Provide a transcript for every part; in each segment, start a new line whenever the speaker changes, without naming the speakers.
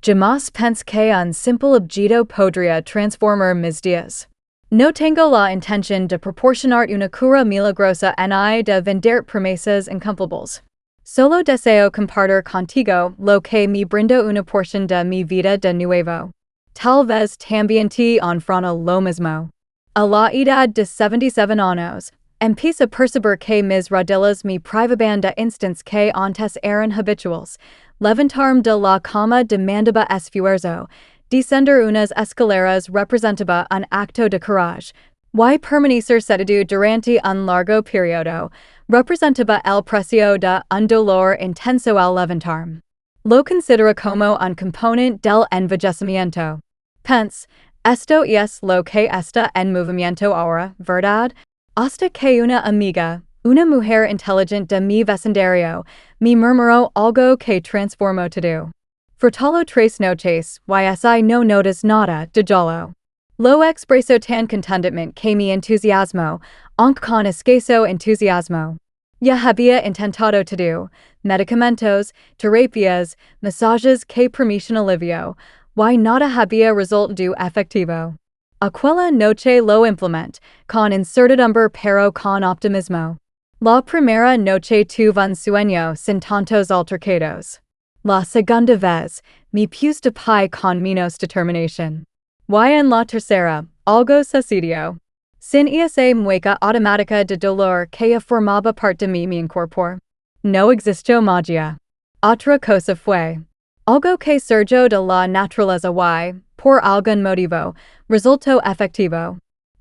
Jamás pense que un simple objeto podría transformar mis días. No tengo la intención de proporcionar una cura milagrosa ni de vender promesas incumplibles. Solo deseo compartir contigo lo que me brindo una porción de mi vida de nuevo. Tal vez también te enfrenta lo mismo. A la edad de 77 años, empiezo a percibir que mis rodillas me privaban de instantes que antes eran habituales. Levantarme de la cama demandaba esfuerzo. Descender unas escaleras representaba un acto de coraje. Y permanecer sentado durante un largo periodo representaba el precio de un dolor intenso al levantarme. Lo considero como un componente del envejecimiento. Pense, esto es lo que está en movimiento ahora, ¿verdad? Hasta que una amiga, una mujer inteligente de mi vecindario, me murmuró algo que transformó todo. Frotalo 3 noches, y no notas nada de jalo. Lo expreso tan contentamente que mi entusiasmo, aunque con escaso entusiasmo. Ya había intentado todo, medicamentos, terapias, masajes que permitían alivio, y nada había resultado efectivo. Aquella noche lo implement, con incertidumbre pero con optimismo. La primera noche tuve un sueño sin tantos altercados. La segunda vez, me puse de pie con menos determinación. Y en la tercera, algo sucedió. Sin esa mueca automática de dolor que formaba parte de mi incorpor. No existió magia. Otra cosa fue. Algo que surgió de la naturaleza y, por algún motivo, resultó efectivo.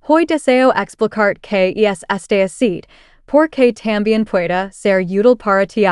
Hoy deseo explicar que es este aceite, porque también puede ser útil para ti.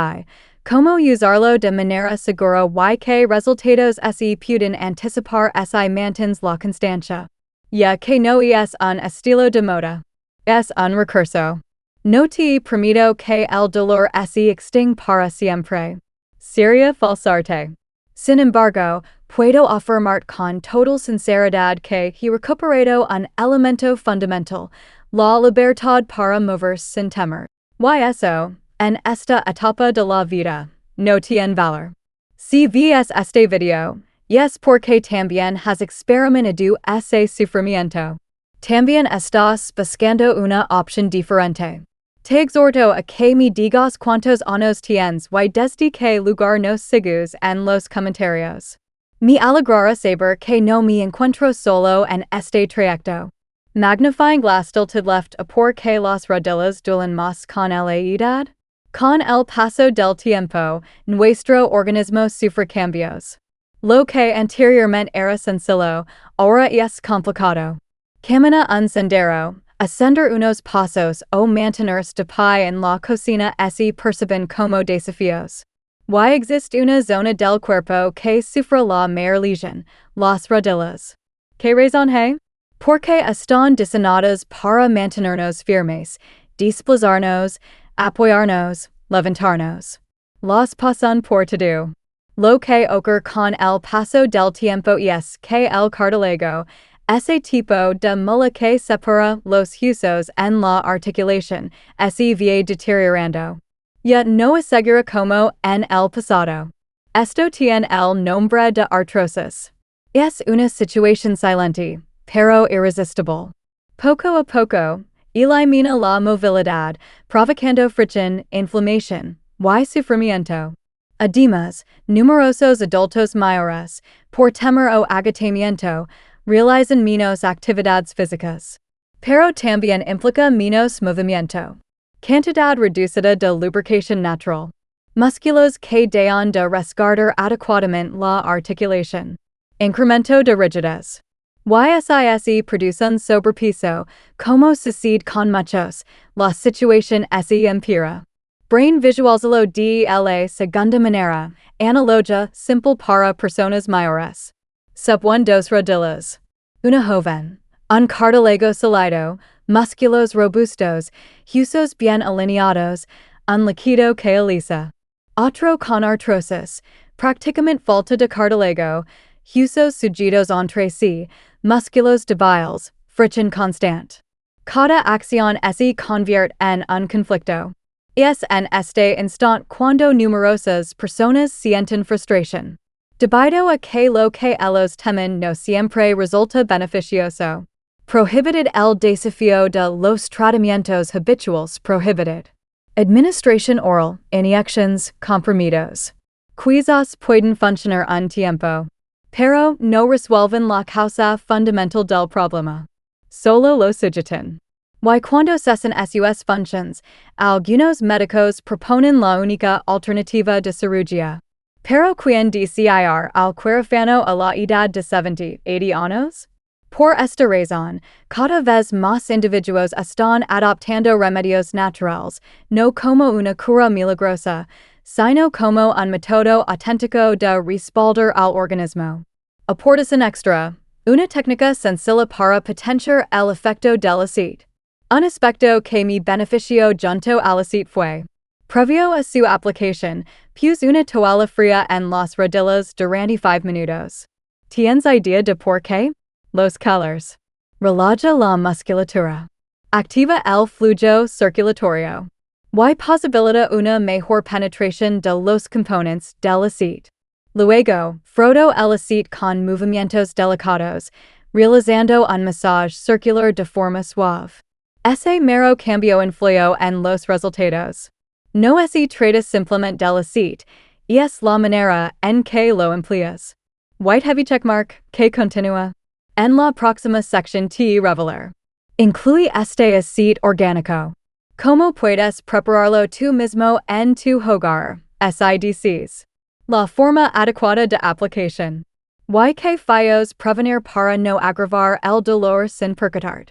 Cómo usarlo de manera segura y que resultados se pueden anticipar si mantienes la constancia. Ya que no es un estilo de moda. Es un recurso. No te prometo que el dolor se extingue para siempre. Sería falsarte. Sin embargo, puedo afirmar con total sinceridad que he recuperado un elemento fundamental, la libertad para mover sin temor. Y eso, en esta etapa de la vida, no tiene valor. Si ves este video, es porque también has experimentado ese sufrimiento. También estás buscando una opción diferente. Te exhorto a que me digas cuántos años tienes y desde qué lugar nos sigues en los comentarios. Me alegrará saber que no me encuentro solo en este trayecto. Magnifying glass tilted left a porque las rodillas duelen más con la edad. Con el paso del tiempo, nuestro organismo sufre cambios. Lo que anteriormente era sencillo, ahora es complicado. Camina un sendero, ascender unos pasos o mantenerse de pie en la cocina se perciben como desafíos. Y existe una zona del cuerpo que sufre la mayor lesión, las rodillas. ¿Qué razón hay? Porque están diseñadas para mantenernos firmes, desplazarnos, apoyarnos, levantarnos. Las pasan por todo. Lo que ocurre con el paso del tiempo es que el cartílago, ese tipo de mula que separa los huesos en la articulación, se va deteriorando. Ya no es segura como en el pasado. Esto tiene el nombre de artrosis. Es una situación silente, pero irresistible. Poco a poco, elimina la movilidad, provocando fricción, inflamación, y sufrimiento. Además, numerosos adultos mayores, por temor o agotamiento, realizan menos actividades físicas. Pero también implica menos movimiento. Cantidad reducida de lubricación natural. Músculos que dejan de resguardar adecuadamente la articulación. Incremento de rigidez. YSISE producen sobrepeso, como sucede con muchos, la situación se empeora. Brain visualizalo de la segunda manera, analogia simple para personas mayores. Sub 2 rodillas. Una joven. Un cartílago sólido, músculos robustos, huesos bien alineados, un líquido que alisa. Otro con artrosis, prácticamente falta de cartílago, huesos sujetos entre sí, músculos débiles, fricción constante. Cada acción se convierte en un conflicto. Es en este instante cuando numerosas personas sienten frustración. Debido a que lo que ellos temen no siempre resulta beneficioso. Prohibited el desafío de los tratamientos habituales prohibited. Administración oral, inyections, comprimidos. Quizás pueden funcionar un tiempo, pero no resuelven la causa fundamental del problema. Solo lo sujetan. Y cuando cesan sus funciones, algunos médicos proponen la única alternativa de cirugía. Pero quien decir al quirófano a la edad de 70, 80 años? Por esta razón, cada vez más individuos están adoptando remedios naturales, no como una cura milagrosa, sino como un método auténtico de respaldar al organismo. Aportación extra. Una técnica sencilla para potenciar el efecto del aceite. Un aspecto que me benefició junto al aceite fue. Previo a su aplicación, puse una toalla fría en las rodillas durante 5 minutos. ¿Tienes idea de por qué? Los calores. Relaja la musculatura. Activa el flujo circulatorio. Y posibilita una mejor penetración de los componentes del aceite. Luego, froto el aceite con movimientos delicados, realizando un masaje circular de forma suave. Ese mero cambio influyó en los resultados. No se trata simplemente del aceite, y es la manera en que lo empleas. White heavy checkmark, que continúa. En la próxima sección te revelar. Incluye este aceite orgánico. ¿Cómo puedes prepararlo tú mismo en tu hogar? SIDCs. La forma adecuada de aplicación. Y que fallos prevenir para no agravar el dolor sin percatar.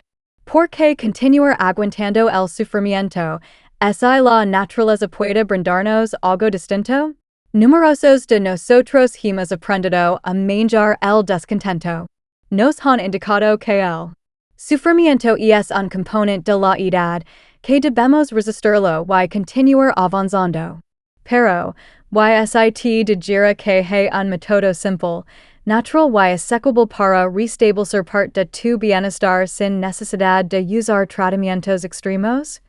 ¿Por qué continuar aguantando el sufrimiento? ¿Es la naturaleza puede brindarnos algo distinto? Numerosos de nosotros hemos aprendido a manejar el descontento. Nos han indicado que el sufrimiento es un componente de la edad, que debemos resistirlo y continuar avanzando. Pero, YSIT digira que hay un método simple, natural y asequible para restablecer parte de tu bienestar sin necesidad de usar tratamientos extremos?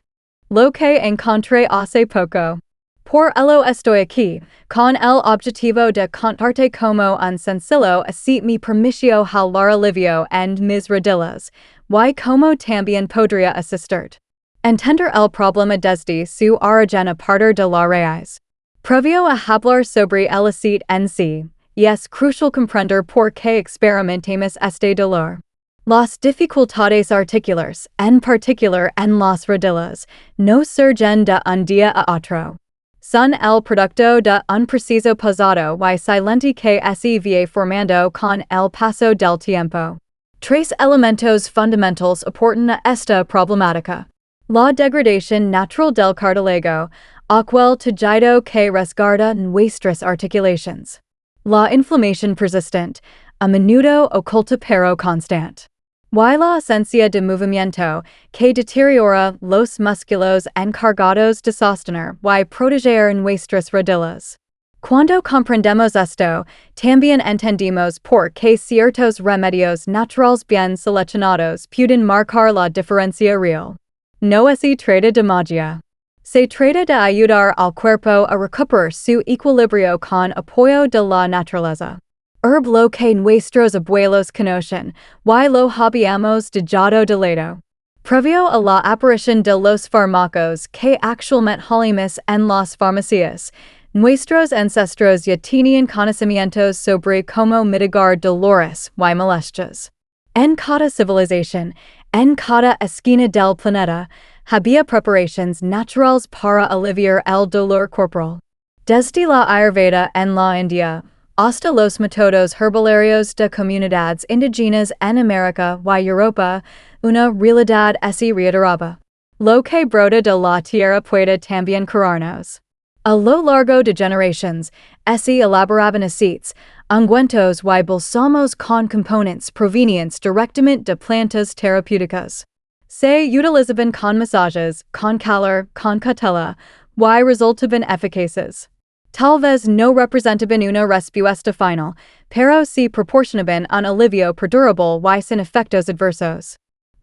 Lo que encontré hace poco. Por ello estoy aquí, con el objetivo de contarte como un sencillo aceite me permitió hallar alivio en mis rodillas, y como también podría asistir. Entender el problema desde su origen a partir de la raíz. Previo a hablar sobre el aceite en sí, y es crucial comprender por qué experimentamos este dolor. Las dificultades articulares, en particular en las rodillas, no surgen de un día a otro. Son el producto de un preciso pasado y silente que se va formando con el paso del tiempo. 3 elementos fundamentals aportan a esta problemática. La degradación natural del cartílago, aquel tejido que resguarda nuestras articulaciones. La inflamación persistente, a menudo oculta pero constante. Y la ausencia de movimiento, que deteriora los músculos encargados de sostener y proteger nuestras rodillas. Cuando comprendemos esto, también entendemos por qué ciertos remedios naturales bien seleccionados pueden marcar la diferencia real. No se trata de magia. Se trata de ayudar al cuerpo a recuperar su equilibrio con apoyo de la naturaleza. Lo que nuestros abuelos conocen, y lo habíamos dejado de lado. Previo a la aparición de los fármacos que actualmente hablamos en las farmacias, nuestros ancestros ya tenían conocimientos sobre cómo mitigar dolores y molestias. En cada civilización, en cada esquina del planeta, había preparaciones naturales para aliviar el dolor corporal. Desde la Ayurveda en la India, hasta los métodos herbolarios de comunidades indígenas en América y Europa, una realidad se reiteraba. Lo que brota de la tierra puede también curarnos. A lo largo de generaciones, se elaboraban aceites, ungüentos y balsamos con componentes provenientes directamente de plantas terapéuticas. Se utilizaban con masajes, con calor, con cautela, y resultaban eficaces. Tal vez no representaban una respuesta final, pero sí proporcionaban un alivio perdurable y sin efectos adversos.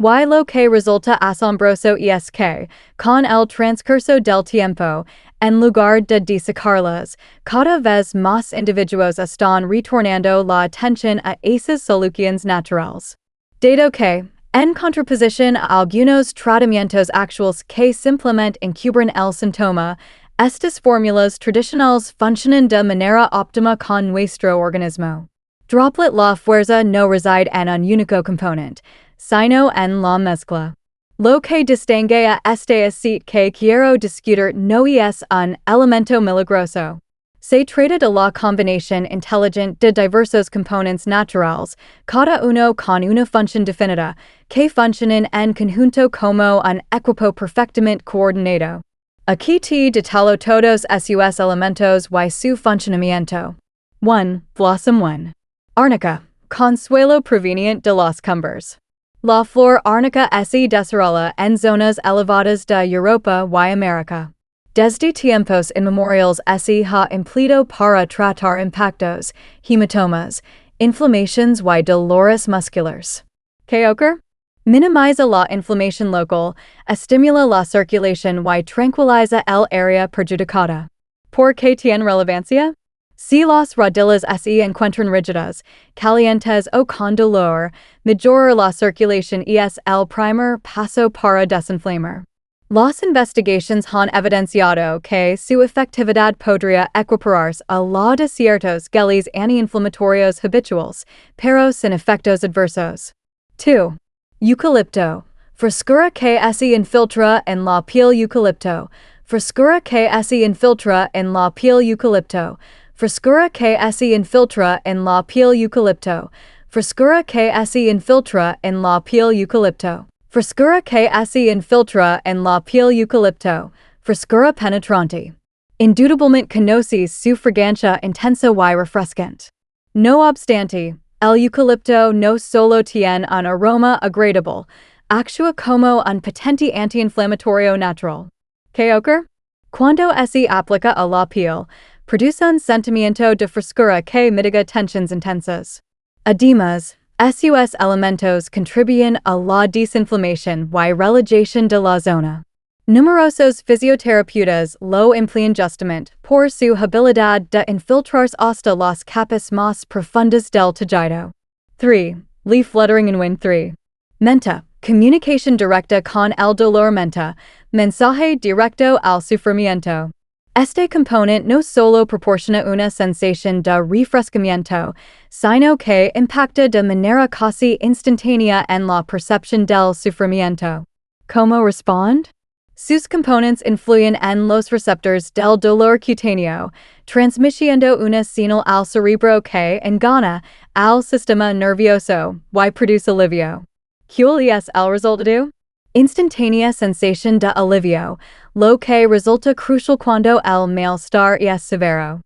Y lo que resulta asombroso es que, con el transcurso del tiempo, en lugar de desacarlas, cada vez más individuos están retornando la atención a esas soluciones naturales. Dado que, en contraposición a algunos tratamientos actuales que simplemente encubren el síntoma, estas fórmulas tradicionales funcionan de manera óptima con nuestro organismo. Droplet la fuerza no reside en un único componente, sino en la mezcla. Lo que distingue a este aceite que quiero discutir no es un elemento milagroso. Se trata de la combinación inteligente de diversos componentes naturales, cada uno con una función definida, que funcionan en conjunto como un equipo perfectamente coordinado. Aquí te detallo todos esos elementos y su funcionamiento. 1. Blossom 1. Arnica, consuelo proveniente de los cumbres. La flor árnica se desarrolla en zonas elevadas de Europa y América. Desde tiempos inmemoriales se ha empleado para tratar impactos, hematomas, inflamaciones y dolores musculares. ¿Qué ocurre? Minimiza la inflamación local, estimula la circulación y tranquiliza el área perjudicada. ¿Por qué tiene relevancia? Si las rodillas se encuentran rígidas, calientes o con dolor, mejorar la circulación es el primer paso para desinflamar. Las investigaciones han evidenciado que su efectividad podría equipararse a la de ciertos geles antiinflamatorios habituales, pero sin efectos adversos. 2. Eucalipto. Frescura que se infiltra en la piel eucalipto. Frescura que se infiltra en la piel eucalipto. Frescura que se infiltra en la piel eucalipto. Frescura que se infiltra en la piel eucalipto. Frescura que se infiltra en la piel eucalipto. Frescura penetrante. Indudablemente conoces su fragancia intensa y refrescante. No obstante, el eucalipto no solo tiene un aroma agradable, actúa como un potente antiinflamatorio natural. ¿Qué ocurre? Cuando se aplica a la piel, produce un sentimiento de frescura que mitiga tensiones intensas. Además, esos elementos contribuyen a la desinflamación y relajación de la zona. Numerosos fisioterapeutas lo emplean justamente por su habilidad de infiltrarse hasta las capas más profundas del tejido. 3. Leaf lettering in Win 3. Menta. Comunicación directa con el dolor. Menta. Mensaje directo al sufrimiento. Este componente no solo proporciona una sensación de refrescamiento, sino que impacta de manera casi instantánea en la percepción del sufrimiento. ¿Cómo responde? Sus componentes influyen en los receptores del dolor cutáneo, transmitiendo una señal al cerebro que engana al sistema nervioso y produce alivio. ¿Cuál es el resultado? Instantánea sensación de alivio, lo que resulta crucial cuando el malestar es severo.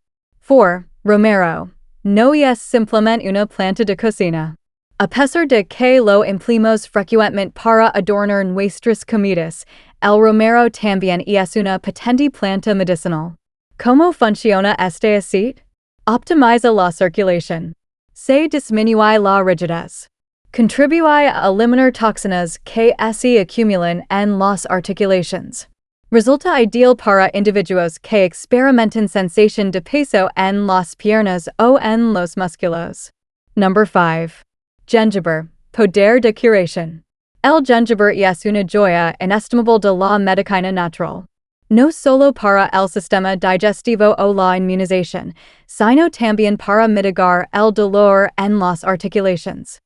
4. Romero. No es simplemente una planta de cocina. A pesar de que lo empleamos frecuentemente para adornar nuestras comidas, el romero también es una potente planta medicinal. ¿Cómo funciona este aceite? Optimiza la circulación. Se disminuye la rigidez. Contribuye a eliminar toxinas que se acumulan en las articulaciones. Resulta ideal para individuos que experimentan sensación de peso en las piernas o en los músculos. 5. Jengibre. Poder de curación. El jengibre es una joya inestimable de la medicina natural. No solo para el sistema digestivo o la inmunización, sino también para mitigar el dolor en las articulaciones.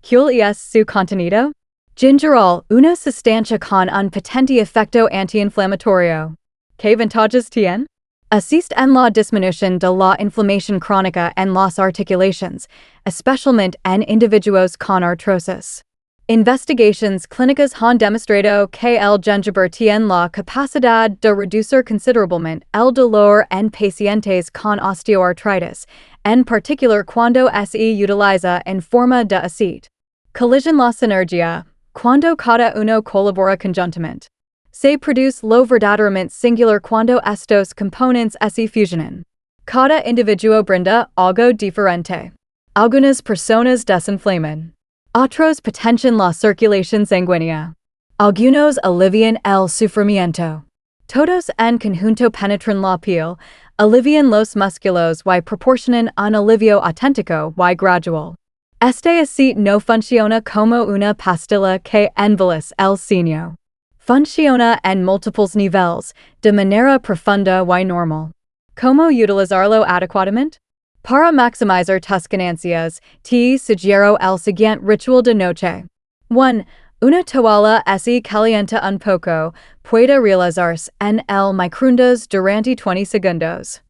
¿Cuál es su contenido? Gingerol, una sustancia con un potente efecto antiinflamatorio. ¿Qué ventajas tiene? Asiste en la disminución de la inflamación crónica en las articulaciones, especialmente en individuos con artrosis. Investigaciones clínicas han demostrado que el jengibre tiene la capacidad de reducir considerablemente el dolor en pacientes con osteoartritis, en particular cuando se utiliza en forma de aceite. Collision la sinergia. Cuando cada uno colabora conjuntamente, se produce lo verdaderamente singular cuando estos componentes se fusionan. Cada individuo brinda algo diferente. Algunas personas desinflaman. Otros potencian la circulación sanguínea. Algunos alivian el sufrimiento. Todos en conjunto penetran la piel, alivian los músculos y proporcionan un alivio auténtico y gradual. Este aceite no funciona como una pastilla que envejece el signo. Funciona en múltiples niveles, de manera profunda y normal. ¿Cómo utilizarlo adecuadamente? Para maximizar tus ganancias, te sugiero el siguiente ritual de noche. 1. Una toalla así caliente un poco puede realizarse en el microondas durante 20 segundos.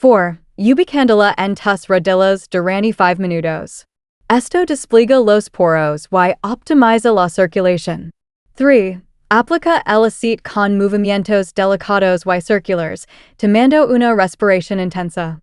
4. Ubicándola en tus rodillas durante 5 minutos. Esto despliega los poros y optimiza la circulación. 3. Aplica el aceite con movimientos delicados y circulares, tomando una respiración intensa.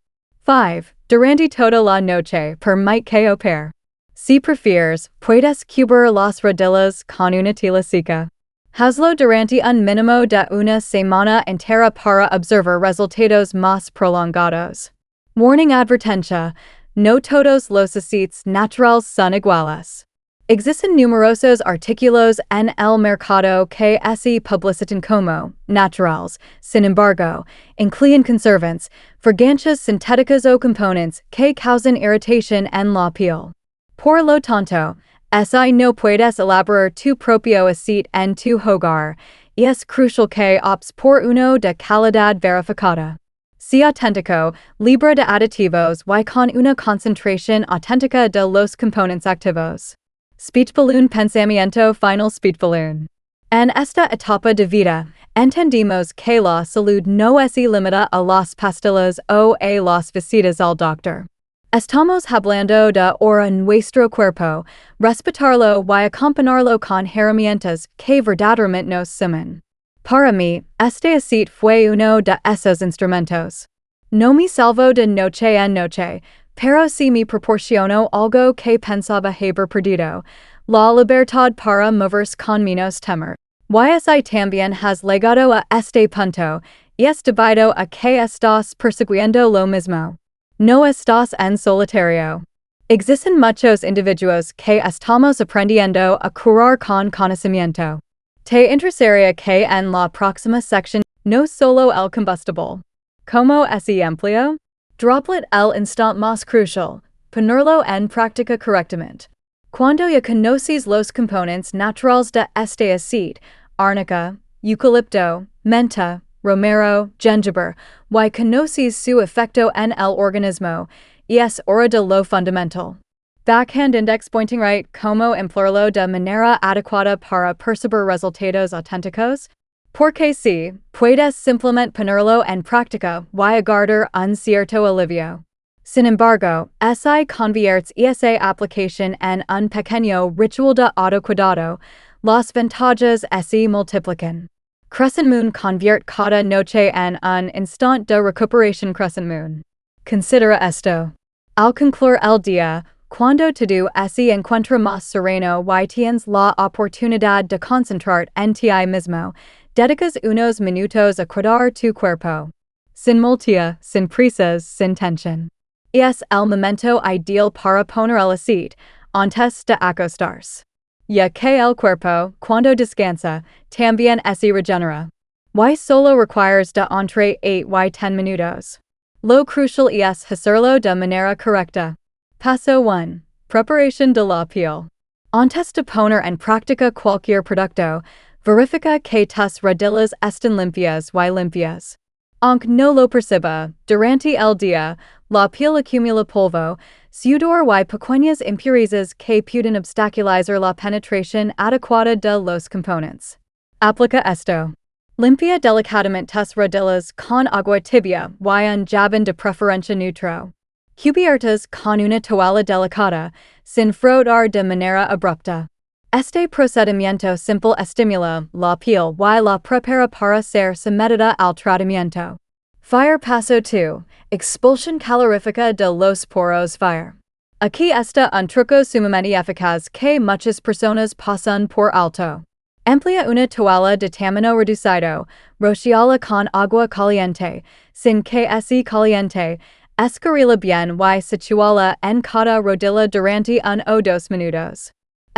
5. Durante toda la noche, permite que opere. Si prefieres, puedes cubrir las rodillas con una tela seca. Hazlo durante un mínimo de una semana entera para observar resultados más prolongados. Warning advertencia: no todos los aceites naturales son iguales. Existen numerosos artículos en el mercado que se publicitan como naturales, sin embargo, incluyen conservantes, fragancias sintéticas o componentes que causan irritación en la piel. Por lo tanto, si no puedes elaborar tu propio aceite en tu hogar, es crucial que optes por uno de calidad verificada. Sea auténtico, libre de aditivos y con una concentración auténtica de los componentes activos. Speech balloon pensamiento final speech balloon. En esta etapa de vida, entendimos que la salud no es limitada a las pastillas o a las visitas al doctor. Estamos hablando de ahora nuestro cuerpo, respetarlo y acompañarlo con herramientas que verdaderamente nos suman. Para mí, este aceite fue uno de esos instrumentos. No me salvo de noche en noche, pero si me proporcionó algo que pensaba haber perdido, la libertad para moverse con menos temor. Y también has llegado a este punto, y es debido a que estás persiguiendo lo mismo. No estás en solitario. Existen muchos individuos que estamos aprendiendo a curar con conocimiento. Te interesaría que en la próxima sección, no solo el combustible. ¿Cómo se emplea? Droplet el instante más crucial, ponerlo en práctica correctamente. Cuando ya conoces los componentes naturales de este aceite, árnica, eucalipto, menta, romero, jengibre, y conoces su efecto en el organismo, es hora de lo fundamental. Backhand index pointing right, cómo emplearlo de manera adecuada para percibir resultados auténticos. Porque si, puedes simplemente ponerlo en práctica y agarrar un cierto alivio. Sin embargo, si conviertes esa aplicación en un pequeño ritual de autocuidado, las ventajas se multiplican. Crescent Moon convierte cada noche en un instante de recuperación Crescent Moon. Considera esto. Al concluir el día, cuando todo se encuentra más sereno y tienes la oportunidad de concentrarte en ti mismo, dedicas unos minutos a cuidar tu cuerpo. Sin multia, sin prisas, sin tensión. Es el momento ideal para poner el aceite, antes de acostarse. Ya que el cuerpo, cuando descansa, también se regenera. Y solo requires de entre 8 y 10 minutos. Lo crucial es hacerlo de manera correcta. Paso 1. Preparación de la piel. Antes de poner en práctica cualquier producto, verifica que tus rodillas estén limpias y limpias. Aunque no lo perciba, durante el día, la piel acumula polvo, sudor y pequeñas impurezas que pueden obstaculizar la penetración adecuada de los componentes. Aplica esto. Limpia delicadamente tus rodillas con agua tibia y un jabón de preferencia neutro. Cubiertas con una toalla delicada, sin frotar de manera abrupta. Este procedimiento simple estimula la piel y la prepara para ser sometida al tratamiento. Fire Paso 2. Expulsión calorífica de los poros. Fire. Aquí está un truco sumamente eficaz que muchas personas pasan por alto. Emplea una toalla de tamaño reducido, rociala con agua caliente, sin que se caliente, escurrila bien y situala en cada rodilla durante 1 o 2 minutos.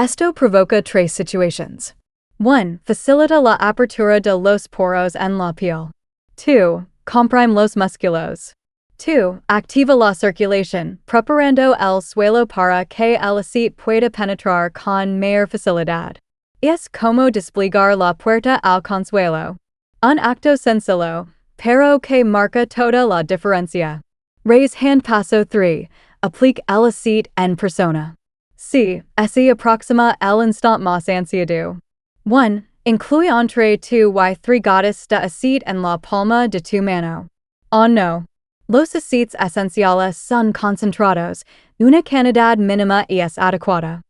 Esto provoca tres situaciones. 1. Facilita la apertura de los poros en la piel. 2. Comprime los músculos. 2. Activa la circulación, preparando el suelo para que el aceite pueda penetrar con mayor facilidad. Es como desplegar la puerta al consuelo. Un acto sencillo, pero que marca toda la diferencia. Raise hand paso 3. Aplique el aceite en persona. Sí, así aproxima el instant más ansiado. 1. Incluye entre 2 y 3 gotas de aceite en la palma de tu mano. Oh no. Los aceites esenciales son concentrados, una cantidad mínima y es adecuada.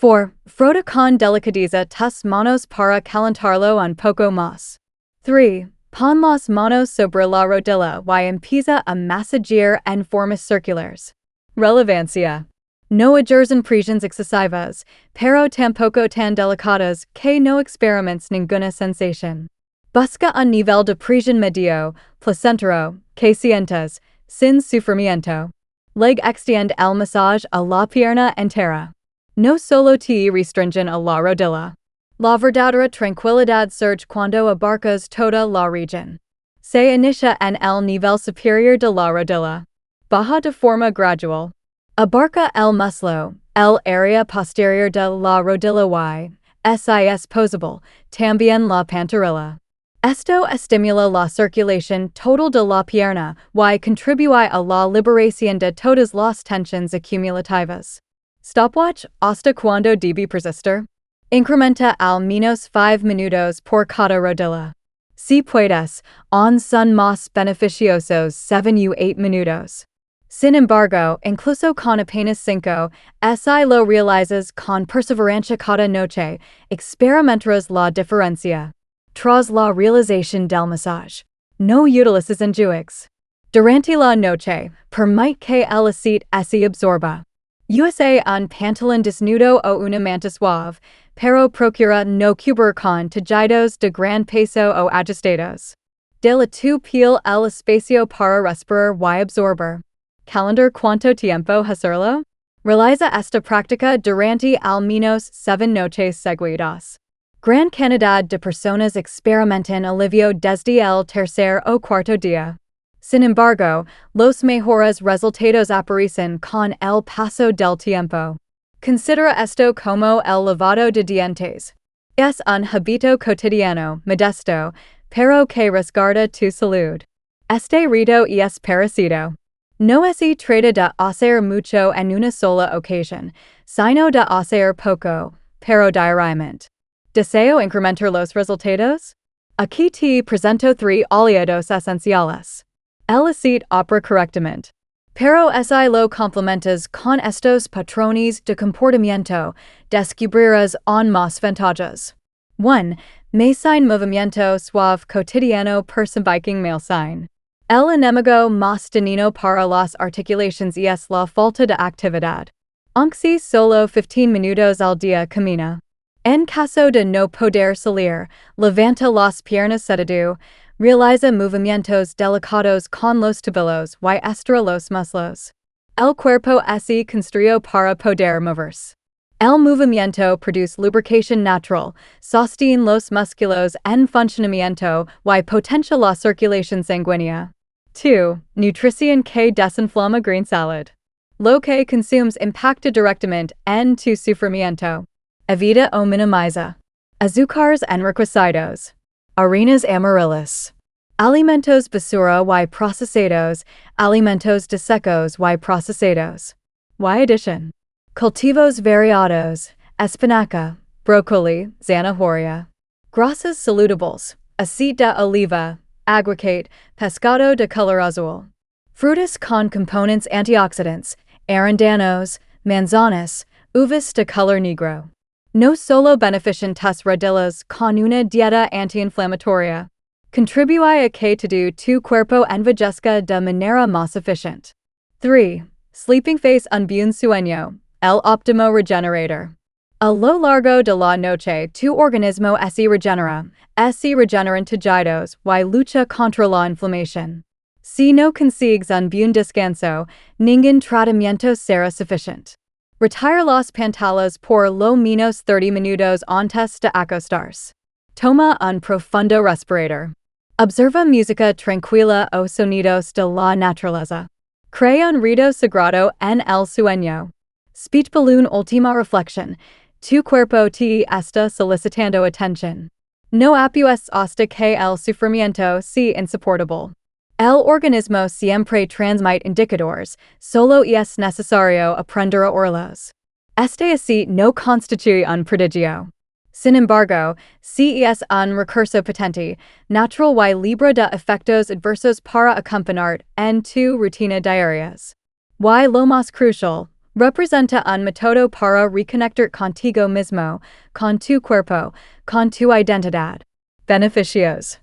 4. Frota con delicadeza tus manos para calentarlo un poco más. 3. Pon las manos sobre la rodilla y empieza a masajear en formas circulares. Relevancia. No ejercen presiones excesivas, pero tampoco tan delicadas que no experiments ninguna sensación. Busca un nivel de presión medio, placentero, que sientes, sin sufrimiento. Leg extiende el massage a la pierna entera. No solo te restringen a la rodilla. La verdadera tranquilidad surge cuando abarcas toda la región. Se inicia en el nivel superior de la rodilla. Baja de forma gradual. Abarca el muslo, el área posterior de la rodilla y, si es posible, también la pantorrilla. Esto estimula la circulación total de la pierna y contribuye a la liberación de todas las tensiones acumulativas. Stopwatch hasta cuando debe persistir. Incrementa al menos 5 minutos por cada rodilla. Si puedes, son más beneficiosos 7 u 8 minutos. Sin embargo, incluso con apenas 5, si lo realizas con perseverancia cada noche, experimentarás la diferencia. Tras la realización del massage, no utilices enjuagues. Durante la noche, permite que el aceite se absorba. Usa un pantalón desnudo o una manta suave, pero procura no cubrir con tejidos de gran peso o ajustados. Dale tu piel el espacio para respirar y absorber. Calendar cuánto tiempo hacerlo? Realiza esta práctica durante al menos 7 noches seguidas. Gran cantidad de personas experimentan alivio desde el tercer o cuarto día. Sin embargo, los mejores resultados aparecen con el paso del tiempo. Considera esto como el lavado de dientes. Es un hábito cotidiano, modesto, pero que resguarda tu salud. Este reto es parecido. No se trata de hacer mucho en una sola ocasión, sino de hacer poco, pero diariamente. ¿Deseo incrementar los resultados? Aquí te presento 3 aliados esenciales. El aceite opera correctamente. Pero si lo complementas con estos patrones de comportamiento, descubrirás aún más ventajas. 1. Me sin movimiento suave cotidiano percibiking mal sin. El enemigo más dañino para las articulaciones es la falta de actividad. Aunque solo 15 minutos al día camina. En caso de no poder salir, levanta las piernas sentado, realiza movimientos delicados con los tobillos y estira los muslos. El cuerpo se construyó para poder moverse. El movimiento produce lubricación natural, sostiene los músculos en funcionamiento y potencia la circulación sanguínea. 2. Nutrición que desinflama green salad. Lo que consumes impacta directamente en tu sufrimiento. Evita o minimiza. Azúcares enriquecidos. Harinas amarillas. Alimentos basura y procesados, alimentos desecos y procesados. Y addition. Cultivos variados, espinaca, brócoli, zanahoria. Grasas saludables, aceite de oliva, aguacate, pescado de color azul. Frutas con components antioxidantes, arándanos, manzanas, uvas de color negro. No solo benefician tus rodillas con una dieta antiinflamatoria. Contribuye a que tu cuerpo envejezca de manera más eficiente. 3. Sleeping face un buen sueño, el óptimo regenerador. A lo largo de la noche tu organismo se regeneran tejidos y lucha contra la inflamación. Si no consigues un buen descanso, ningún tratamiento será suficiente. Retire los pantalones por lo menos 30 minutos antes de acostarse. Toma un profundo respirador. Observa música tranquila o sonidos de la naturaleza. Crea un reto sagrado en el sueño. Speech balloon última reflexión. Tu cuerpo te está solicitando atención. No apues hasta que el sufrimiento sea insoportable. El organismo siempre transmite indicadores, solo es necesario aprender a oírlos. Este aceite no constituye un prodigio. Sin embargo, si es un recurso potente, natural y libre de efectos adversos para acompañar en tu rutina diarias. Y lo más crucial, representa un método para reconectar contigo mismo, con tu cuerpo, con tu identidad. Beneficios.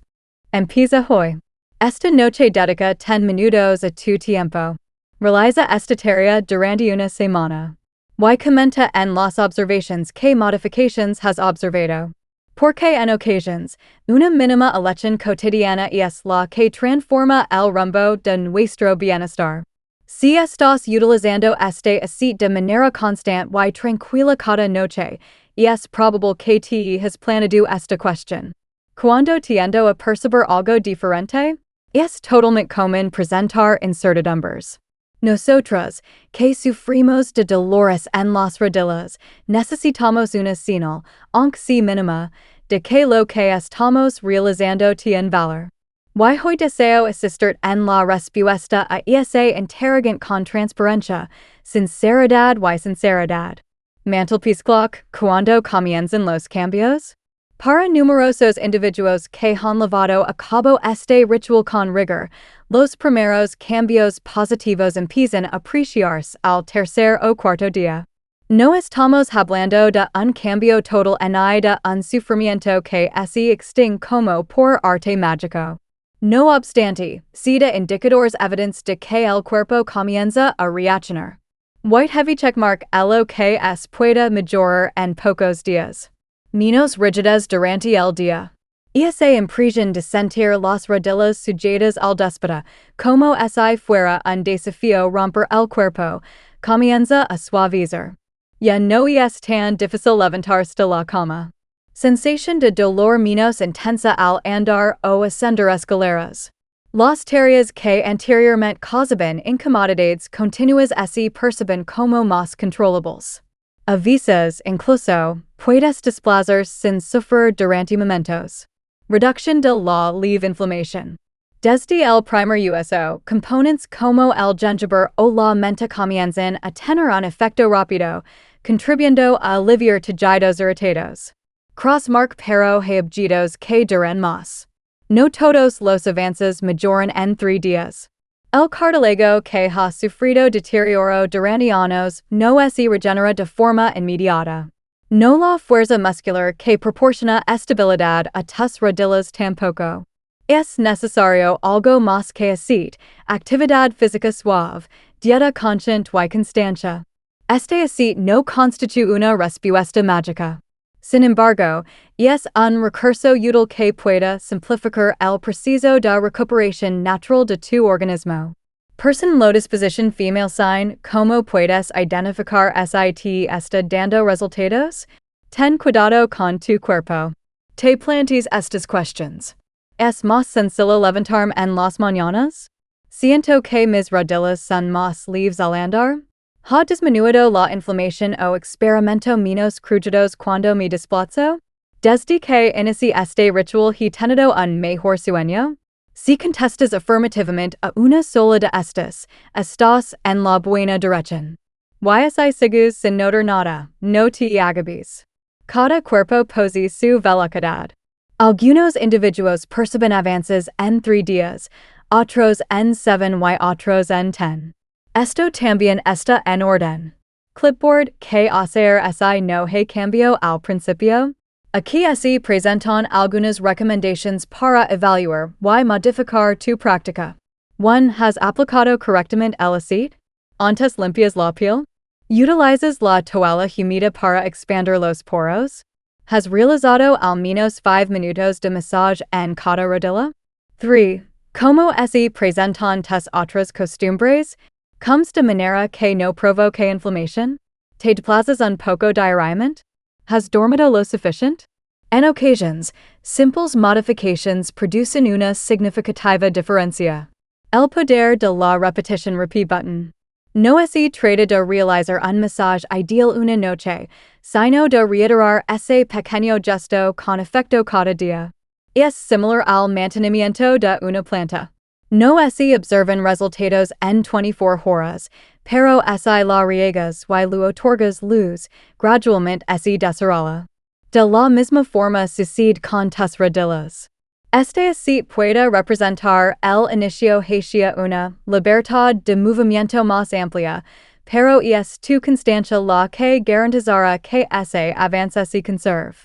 Empieza hoy. Esta noche dedica 10 minutos a tu tiempo. Realiza esta tarea durante una semana. Y comenta en las observaciones qué modificaciones has observado. Porque en ocasiones, una mínima elección cotidiana es la que transforma el rumbo de nuestro bienestar. Si estás utilizando este aceite de manera constante y tranquila cada noche, es probable que te has planteado esta cuestión. Cuando tiendo a percibir algo diferente? Es totalmente común presentar incertidumbres. Nosotros, que sufrimos de dolores en las rodillas, necesitamos una señal, aunque sea mínima, de que lo que estamos realizando tiene valor. Y hoy deseo asistir en la respuesta a ese interrogante con transparencia, sinceridad y sinceridad. Mantelpiece clock, ¿cuándo comienzan los cambios? Para numerosos individuos que han llevado a cabo este ritual con rigor, los primeros cambios positivos empiezan a apreciarse al tercer o cuarto día. No estamos hablando de un cambio total ni de un sufrimiento que se extingue como por arte mágico. No obstante, si de indicadores evidentes de que el cuerpo comienza a reaccionar. White heavy checkmark lo que es puede mejorar en pocos días. Menos rígidas durante el día. Esa impresión de sentir las rodillas sujetas al déspota, como si fuera un desafío romper el cuerpo, comienza a suavizar. Ya no es tan difícil levantarse de la cama. Sensación de dolor menos intensa al andar o ascender escaleras. Las tareas que anteriormente causaban incomodidades continuas se perciben como más controlables. A veces, incluso, puedes desplazar sin sufrir durante momentos. Reducción de la leve inflamación. Desde el primer uso, componentes como el jengibre o la menta comienzan a tener un efecto rápido, contribuyendo a aliviar tejidos irritados. Crossmark pero hay objetos que duran más. No todos los avances mejoran en 3 días. El cartílago que ha sufrido deterioro durante años no se regenera de forma inmediata. No la fuerza muscular que proporciona estabilidad a tus rodillas tampoco. Es necesario algo más que aceite, actividad física suave, dieta consciente y constancia. Este aceite no constituye una respuesta mágica. Sin embargo, es un recurso útil que puede simplificar el proceso de recuperación natural de tu organismo. Person low disposition female sign, ¿cómo puedes identificar si te está dando resultados? Ten cuidado con tu cuerpo. Te plantees estas questions. ¿Es más sencillo levantarme en las mañanas? ¿Siento que mis rodillas son más leves al andar? ¿Ha disminuido la inflamación o experimento menos crujidos cuando me desplazo? ¿Desde que inicié este ritual he tenido un mejor sueño? Si contestas afirmativamente a una sola de estas, estás en la buena dirección. Si sigues sin notar nada, no te agobes. Cada cuerpo posee su velocidad. Algunos individuos perciben avances en 3 días, otros en 7 y otros en 10. Esto también está en orden. Clipboard, ¿qué hacer si no hay cambio al principio? Aquí se presentan algunas recomendaciones para evaluar y modificar tu práctica. 1. ¿Has aplicado correctamente el aceite? ¿Antes limpias la piel? ¿Utilizas la toalla húmeda para expandir los poros? ¿Has realizado al menos 5 minutos de masaje en cada rodilla? 3. ¿Cómo se presentan tus otras costumbres? ¿Comes de manera que no provoque inflamación? Te desplazas un poco diariamente? Has dormido lo suficiente? En ocasions, simples modifications producen una significativa diferencia. El poder de la repetición repeat button. No se trata de realizar un masaje ideal una noche, sino de reiterar ese pequeño gesto con efecto cada día. Es similar al mantenimiento de una planta. No se observan resultados en 24 horas, pero si la riegas y lo otorgas luz, gradualmente se desarrolla. De la misma forma sucede con tus rodillas. Este aceite puede representar el inicio hacia una libertad de movimiento más amplia, pero es tu constancia la que garantizará que ese avance se conserve.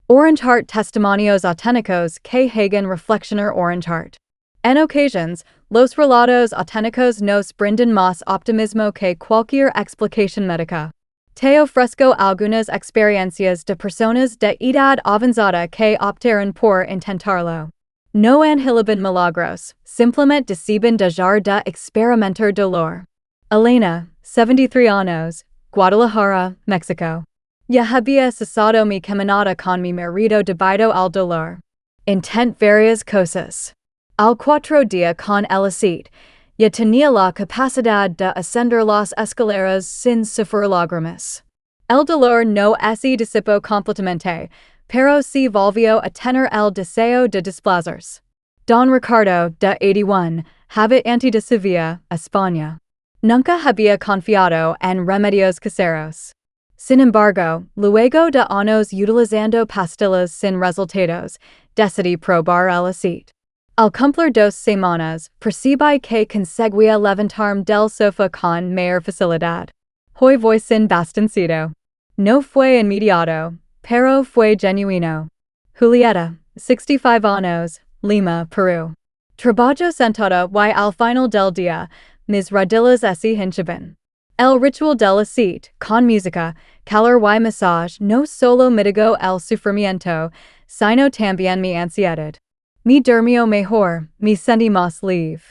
Orientar testimonios auténticos que hagan reflexionar orientar. En ocasions, los relatos auténticos nos brindan más optimismo que cualquier explicación médica. Te ofrezco algunas experiencias de personas de edad avanzada que optaron por intentarlo. No angeliban milagros, simplemente deciden dejar de experimentar dolor. Elena, 73 años, Guadalajara, México. Ya había cesado mi caminata con mi marido debido al dolor. Intent varias cosas. Al 4 día con el aceite, ya tenía la capacidad de ascender las escaleras sin sufrir lágrimas. El dolor no se disipó completamente, pero se volvió a tener el deseo de desplazarse. Don Ricardo, de 81, habita de Sevilla, España. Nunca había confiado en remedios caseros. Sin embargo, luego de años utilizando pastillas sin resultados, decidí probar el aceite. Al cumplir 2 semanas, percibí que conseguía levantarme del sofá con mayor facilidad. Hoy voy sin bastoncito. No fue inmediato, pero fue genuino. Julieta, 65 años, Lima, Perú. Trabajo sentada y al final del día, mis rodillas se hinchaban. El ritual del aceite, con música, calor y massage no solo mitigó el sufrimiento, sino también mi ansiedad. Me durmió mejor, me sentí más libre.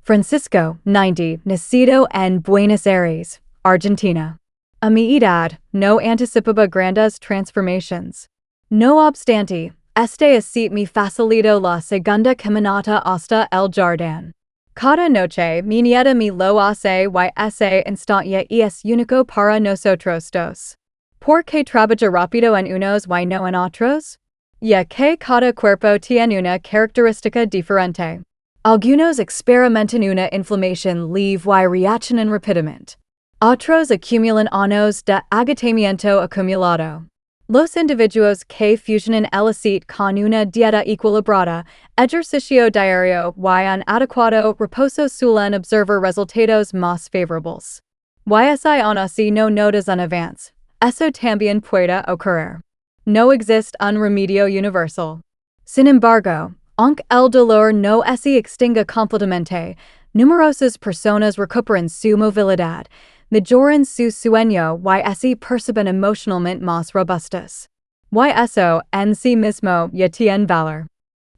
Francisco, 90, nacido en Buenos Aires, Argentina. A mi edad, no anticipaba grandes transformations. No obstante, este aceite me facilitó la segunda caminata hasta el jardín. Cada noche mi nieta me lo hace y ese instante es único para nosotros dos. ¿Por qué trabaja rápido en unos y no en otros? Ya que cada cuerpo tiene una característica diferente. Algunos experimentan una inflamación leve y reaccionan rápidamente. Otros acumulan años de agotamiento acumulado. Los individuos que fusionan el aceite con una dieta equilibrada, ejercicio diario y un adecuado reposo suelen observar resultados más favorables. Y si aún así no notas un avance, eso también puede ocurrir. No existe un remedio universal. Sin embargo, aunque el dolor no se extinga completamente, numerosas personas recuperan su movilidad, mejoran su sueño y se perciben emocionalmente más robustas. Y eso en sí mismo ya tiene valor.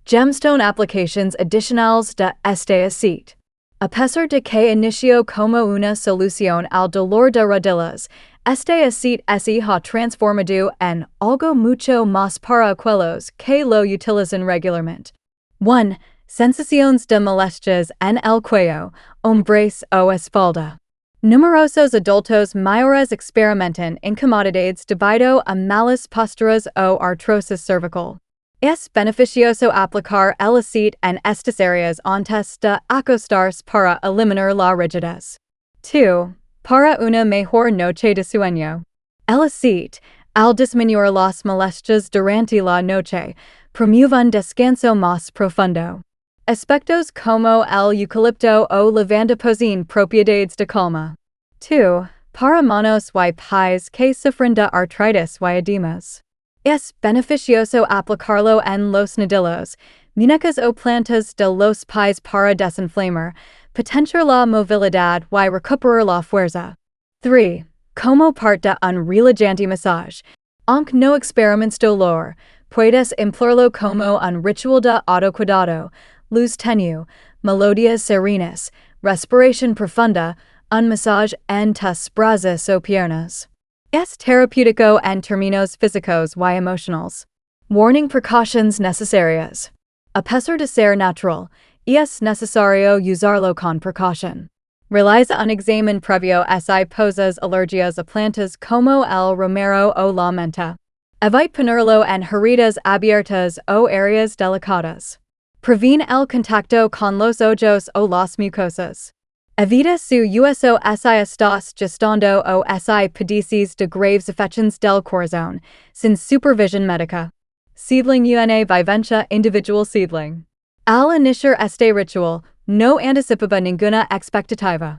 Gemstone applications adicionales de este aceite. A pesar de que inició como una solución al dolor de rodillas, este aceite se ha transformado en algo mucho más para aquellos que lo utilizan regularmente. 1. Sensaciones de molestias en el cuello, hombros o espalda. Numerosos adultos mayores experimentan incomodidades debido a malas posturas o artrosis cervical. Es beneficioso aplicar el aceite en estas áreas antes de acostarse para eliminar la rigidez. 2. Para una mejor noche de sueño. El aceite, al disminuir las molestias durante la noche, promueve un descanso más profundo. Aspectos como el eucalipto o lavanda poseen propiedades de calma. 2. Para manos y pies que sufren de artritis y edemas. Es beneficioso aplicarlo en los nudillos, muñecas o plantas de los pies para desinflamar, potenciar la movilidad y recuperar la fuerza. 3. Como parte de un relajante massage, aunque no experiments dolor, puedes emplearlo como un ritual de autocuidado, luz tenue, melodías serenas, respiración profunda, un massage en tus brazos o piernas. Es terapéutico en términos físicos y emocionales. Warning: precautions necesarias. A pesar de ser natural, es necesario usarlo con precaución. Realiza un examen previo si posas alergias a plantas como el romero o la menta. Evite ponerlo en heridas abiertas o áreas delicadas. Previne el contacto con los ojos o las mucosas. Evita su uso si estás gestando o si padeces de graves afecciones del corazón, sin supervisión médica. Seedling una vivencia individual. Seedling. Al iniciar este ritual, no anticipaba ninguna expectativa.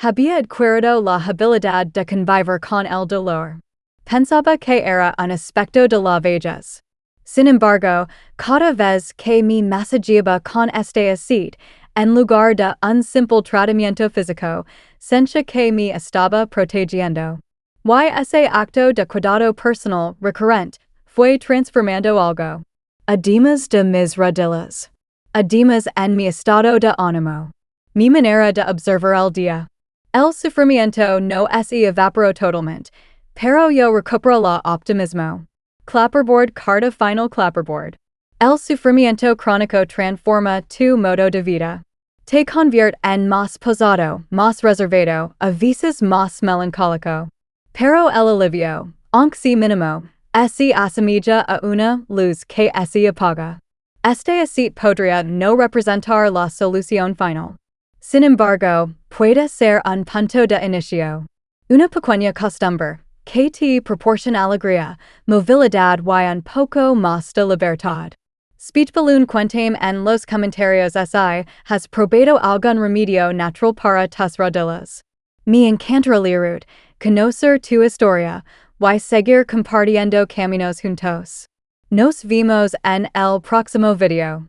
Había adquirido la habilidad de convivir con el dolor. Pensaba que era un aspecto de la vejez. Sin embargo, cada vez que me masajeaba con este aceite, en lugar de un simple tratamiento físico, sentía que me estaba protegiendo. Y ese acto de cuidado personal recurrente fue transformando algo. Además de mis rodillas. Además en mi estado de ánimo. Mi manera de observar el día. El sufrimiento no se evaporó totalmente, pero yo recupero la optimismo. Clapperboard carta final. Clapperboard. El sufrimiento crónico transforma tu modo de vida. Te convierte en más posado, más reservado, a veces más melancólico. Pero el alivio, aunque sea mínimo, se asemilla a una luz que se apaga. Este aceite podría no representar la solución final. Sin embargo, puede ser un punto de inicio. Una pequeña costumbre que te proporciona alegría, movilidad y un poco más de libertad. Speech balloon. Cuéntame en los comentarios si has probado algún remedio natural para tus rodillas. Me encantará leer, conocer tu historia y seguir compartiendo caminos juntos. Nos vemos en el próximo video.